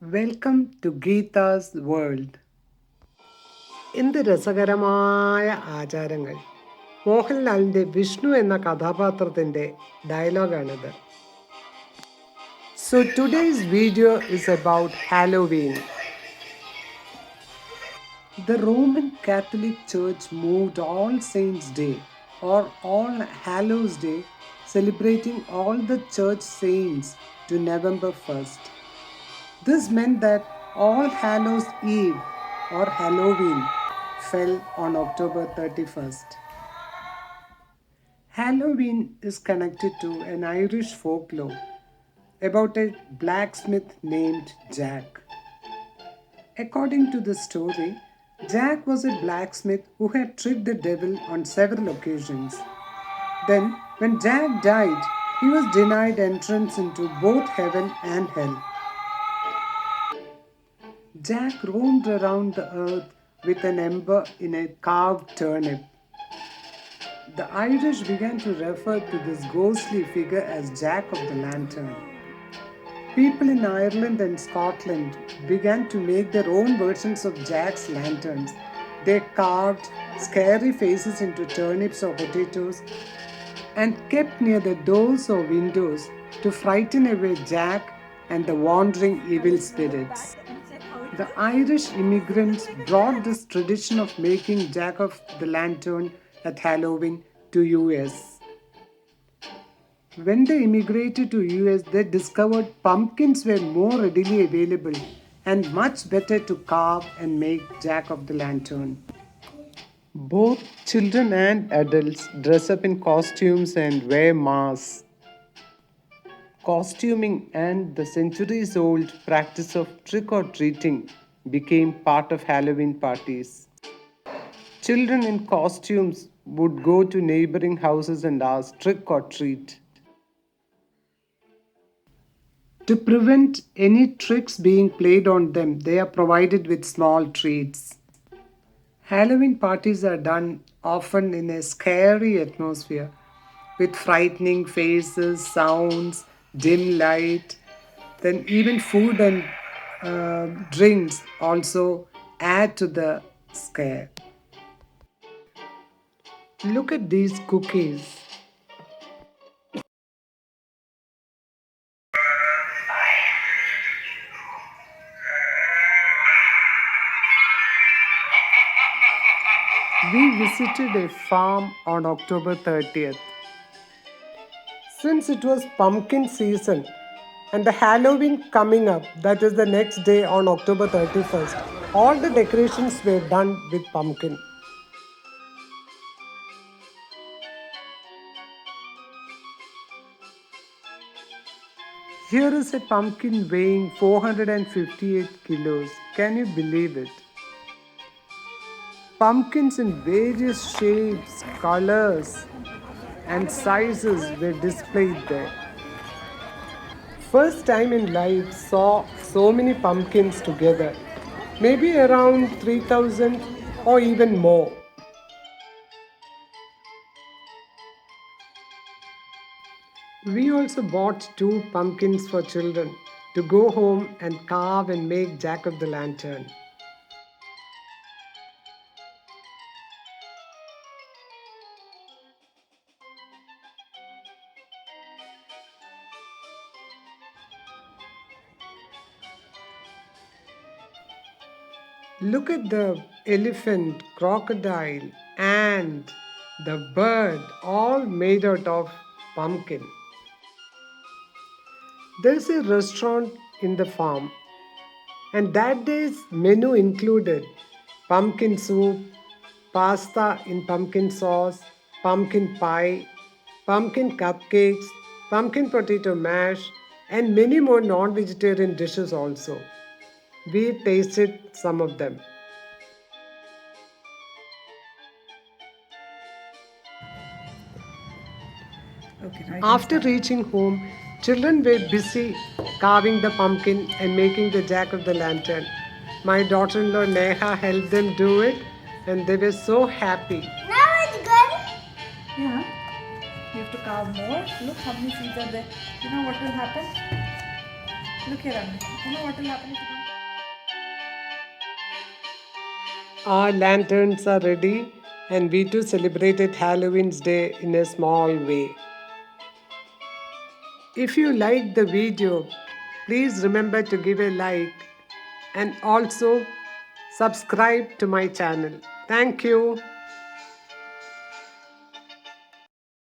Welcome to Geeta's World. എന്ത് രസകരമായ ആചാരങ്ങൾ. മോഹൻലാലിൻ്റെ വിഷ്ണു എന്ന കഥാപാത്രത്തിൻ്റെ ഡയലോഗാണിത്. So today's video is about Halloween. The Roman Catholic Church moved All Saints' Day or All Hallows' Day, celebrating all the church saints, to November 1st. This meant that All Hallows Eve or Halloween fell on October 31st. Halloween is connected to an Irish folklore about a blacksmith named Jack. According to the story, Jack was a blacksmith who had tricked the devil on several occasions. Then, when Jack died, he was denied entrance into both heaven and hell. Jack roamed around the earth with an ember in a carved turnip. The Irish began to refer to this ghostly figure as Jack of the Lantern. People in Ireland and Scotland began to make their own versions of Jack's lanterns. They carved scary faces into turnips or potatoes and kept near the doors or windows to frighten away Jack and the wandering evil spirits. The Irish immigrants brought this tradition of making Jack of the Lantern at Halloween to US. When they immigrated to US, they discovered pumpkins were more readily available and much better to carve and make Jack of the Lantern. Both children and adults dress up in costumes and wear masks. Costuming and the centuries old practice of trick or treating became part of Halloween parties. Children in costumes would go to neighboring houses and ask trick or treat. To prevent any tricks being played on them, they are provided with small treats. Halloween parties are done often in a scary atmosphere with frightening faces, sounds, dim light. Then, even food and drinks also add to the scare. Look at these cookies. We visited a farm on October 30th. Since it was pumpkin season and the Halloween coming up, that is the next day on October 31st, all the decorations were done with pumpkin. Here is a pumpkin weighing 458 kilos. Can you believe it? Pumpkins in various shapes, colors, and sizes were displayed there. First time in life saw so many pumpkins together, maybe around 3000 or even more. We also bought two pumpkins for children to go home and carve and make Jack of the Lantern. Look at the elephant, crocodile, and the bird, all made out of pumpkin. There's a restaurant in the farm, and that day's menu included pumpkin soup, pasta in pumpkin sauce, pumpkin pie, pumpkin cupcakes, pumpkin potato mash, and many more non vegetarian dishes also. We tasted some of them. Okay, now you can After start. reaching home, children were busy carving the pumpkin and making the Jack of the Lantern. My daughter in law Neha helped them do it, and they were so happy. Now it's good. Yeah. You have to carve more. Look how many seeds are there. You know what will happen? Look here, Amit. You know what will happen if you don't? Our lanterns are ready, and we too celebrated Halloween's Day in a small way. If you liked the video, please remember to give a like and also subscribe to my channel. Thank you.